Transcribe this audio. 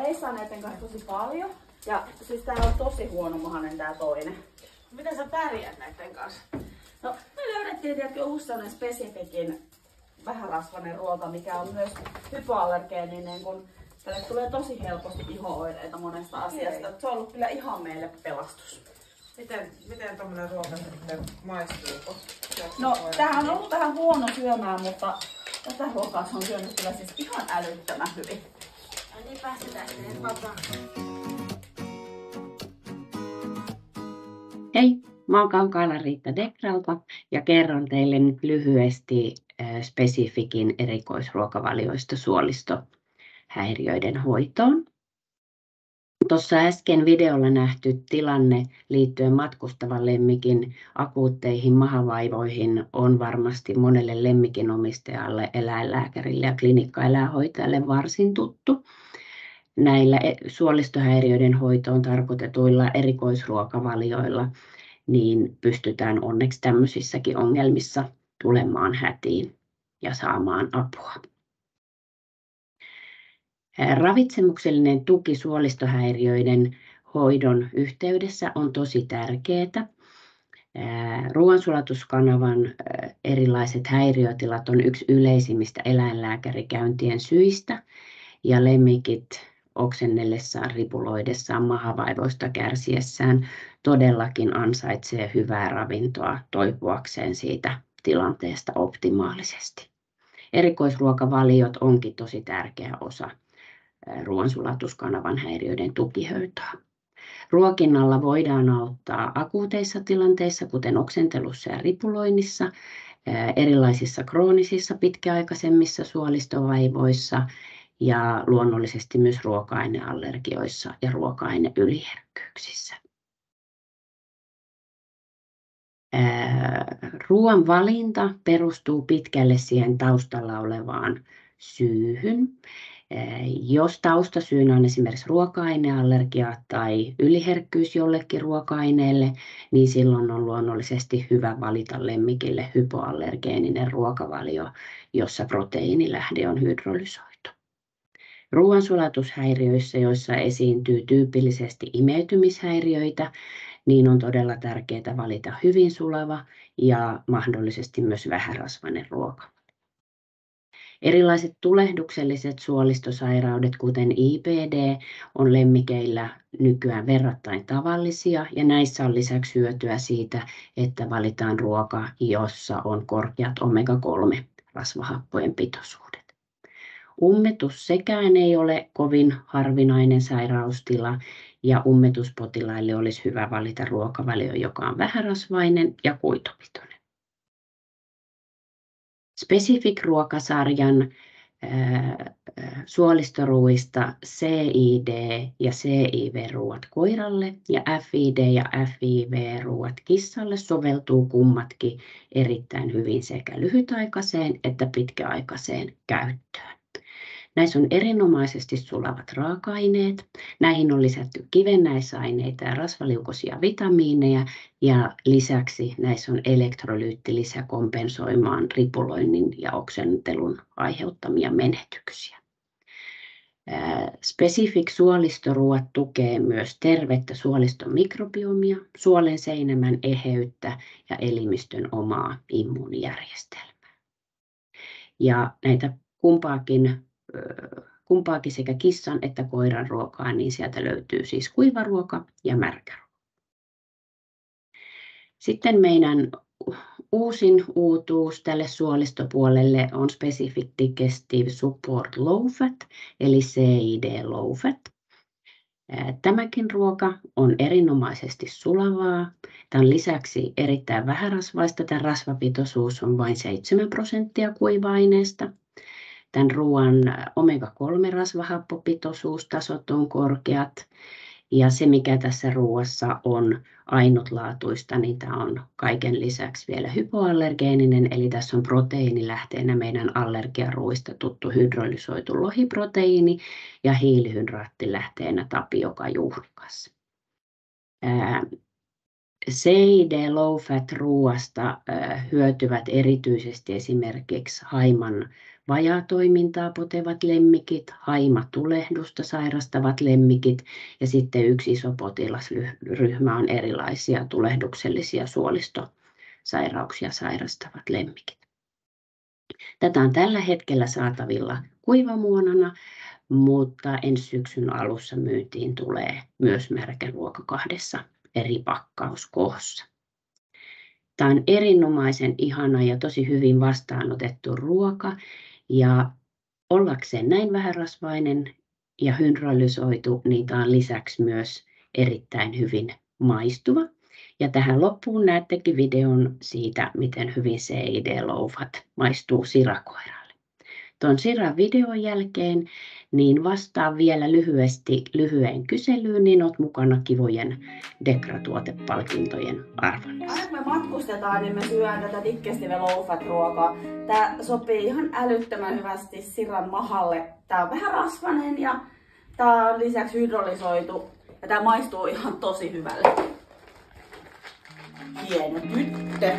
reissaan näiden kanssa tosi paljon. Ja siis tää on tosi huonomahainen tää toinen. Miten sä pärjät näiden kanssa? No me löydettiin tietenkin uusi sellainen Specificin vähärasvainen ruoka, mikä on myös hypoallergeeninen, kun tälle tulee tosi helposti iho-oireita monesta asiasta. Se on ollut kyllä ihan meille pelastus. Miten tommonen ruoka sitten maistuu? No tämähän on ollut vähän huono syömään, mutta tätä ruokaa se on syönyt kyllä siis ihan älyttömän hyvin. Ja niin päästetään sinne vapaan. Hei, mä oon Kankaala Riitta Dekralta ja kerron teille nyt lyhyesti Specificin erikoisruokavalioista suolistohäiriöiden hoitoon. Tuossa äsken videolla nähty tilanne liittyen matkustavan lemmikin akuutteihin mahavaivoihin on varmasti monelle lemmikinomistajalle, eläinlääkärille ja klinikkaeläinhoitajalle varsin tuttu. Näillä suolistohäiriöiden hoitoon tarkoitetuilla erikoisruokavalioilla niin pystytään onneksi tämmöisissäkin ongelmissa tulemaan hätiin ja saamaan apua. Ravitsemuksellinen tuki suolistohäiriöiden hoidon yhteydessä on tosi tärkeää. Ruoansulatuskanavan erilaiset häiriötilat on yksi yleisimmistä eläinlääkärikäyntien syistä ja lemmikit oksennellessaan, ripuloidessaan, mahavaivoista kärsiessään todellakin ansaitsee hyvää ravintoa toipuakseen siitä tilanteesta optimaalisesti. Erikoisruokavaliot onkin tosi tärkeä osa ruoansulatuskanavan häiriöiden tukihoitoa. Ruokinnalla voidaan auttaa akuuteissa tilanteissa, kuten oksentelussa ja ripuloinnissa, erilaisissa kroonisissa pitkäaikaisemmissa suolistovaivoissa ja luonnollisesti myös ruoka-aineallergioissa ja ruoka-aineyliherkkyyksissä. Ruoan valinta perustuu pitkälle siihen taustalla olevaan syyhyn. Jos taustasyynä on esimerkiksi ruoka-aineallergia tai yliherkkyys jollekin ruoka-aineelle, niin silloin on luonnollisesti hyvä valita lemmikille hypoallergeeninen ruokavalio, jossa proteiinilähde on hydrolysoitu. Ruoansulatushäiriöissä, joissa esiintyy tyypillisesti imeytymishäiriöitä, niin on todella tärkeää valita hyvin sulava ja mahdollisesti myös vähärasvainen ruoka. Erilaiset tulehdukselliset suolistosairaudet, kuten IBD, on lemmikeillä nykyään verrattain tavallisia ja näissä on lisäksi hyötyä siitä, että valitaan ruoka, jossa on korkeat omega-3 rasvahappojen pitoisuudet. Ummetus sekään ei ole kovin harvinainen sairaustila ja ummetuspotilaille olisi hyvä valita ruokavalio, joka on vähärasvainen ja kuitupitoinen. Specific-ruokasarjan suolistoruuista CID- ja CIV-ruuat koiralle ja FID- ja FIV-ruuat kissalle soveltuu kummatkin erittäin hyvin sekä lyhytaikaiseen että pitkäaikaiseen käyttöön. Näissä on erinomaisesti sulavat raaka-aineet. Näihin on lisätty kivennäisaineita ja rasvaliukoisia vitamiineja ja lisäksi näissä on elektrolyyttilisä kompensoimaan ripuloinnin ja oksentelun aiheuttamia menetyksiä. Specific suolistoruuat tukee myös tervettä suoliston mikrobiomia, suolen seinämän eheyttä ja elimistön omaa immuunijärjestelmää. Ja näitä kumpaakin sekä kissan että koiran ruokaa, niin sieltä löytyy siis kuivaruoka ja märkäruoka. Sitten meidän uusin uutuus tälle suolistopuolelle on Specific Digestive Support Low Fat, eli CID Low Fat. Tämäkin ruoka on erinomaisesti sulavaa. Tämä on lisäksi erittäin vähärasvaista. Tämän rasvapitoisuus on vain 7% kuiva-aineesta. Tämän ruoan omega-3-rasvahappopitoisuustasot on korkeat ja se mikä tässä ruoassa on ainutlaatuista, niin tämä on kaiken lisäksi vielä hypoallergeeninen, eli tässä on proteiinilähteenä meidän allergiaruuista tuttu hydrolysoitu lohiproteiini ja hiilihydraattilähteenä tapiokajuhrikas. CID low fat ruoasta hyötyvät erityisesti esimerkiksi haiman vajaatoimintaa potevat lemmikit, haimatulehdusta sairastavat lemmikit ja sitten yksi iso potilasryhmä on erilaisia tulehduksellisia suolistosairauksia sairastavat lemmikit. Tätä on tällä hetkellä saatavilla kuivamuonana, mutta ensi syksyn alussa myyntiin tulee myös märkäruoka 2 eri pakkauskohossa. Tämä on erinomaisen ihana ja tosi hyvin vastaanotettu ruoka ja ollakseen näin vähärasvainen ja hydrolysoitu, niin tämä on lisäksi myös erittäin hyvin maistuva. Ja tähän loppuun näettekin videon siitä, miten hyvin CID-loufat maistuu sirakoiralle. Tuon Siran videon jälkeen niin vastaan vielä lyhyesti lyhyen kyselyyn, niin olet mukana kivojen Dekra-tuotepalkintojen arvonnassa. Aina kun me matkustetaan, niin me syödään tätä Digestive Low-Fat-ruokaa. Tää sopii ihan älyttömän hyvästi Siran mahalle. Tää on vähän rasvainen ja tää on lisäksi hydrolysoitu. Ja tää maistuu ihan tosi hyvälle. Hieno tyttö!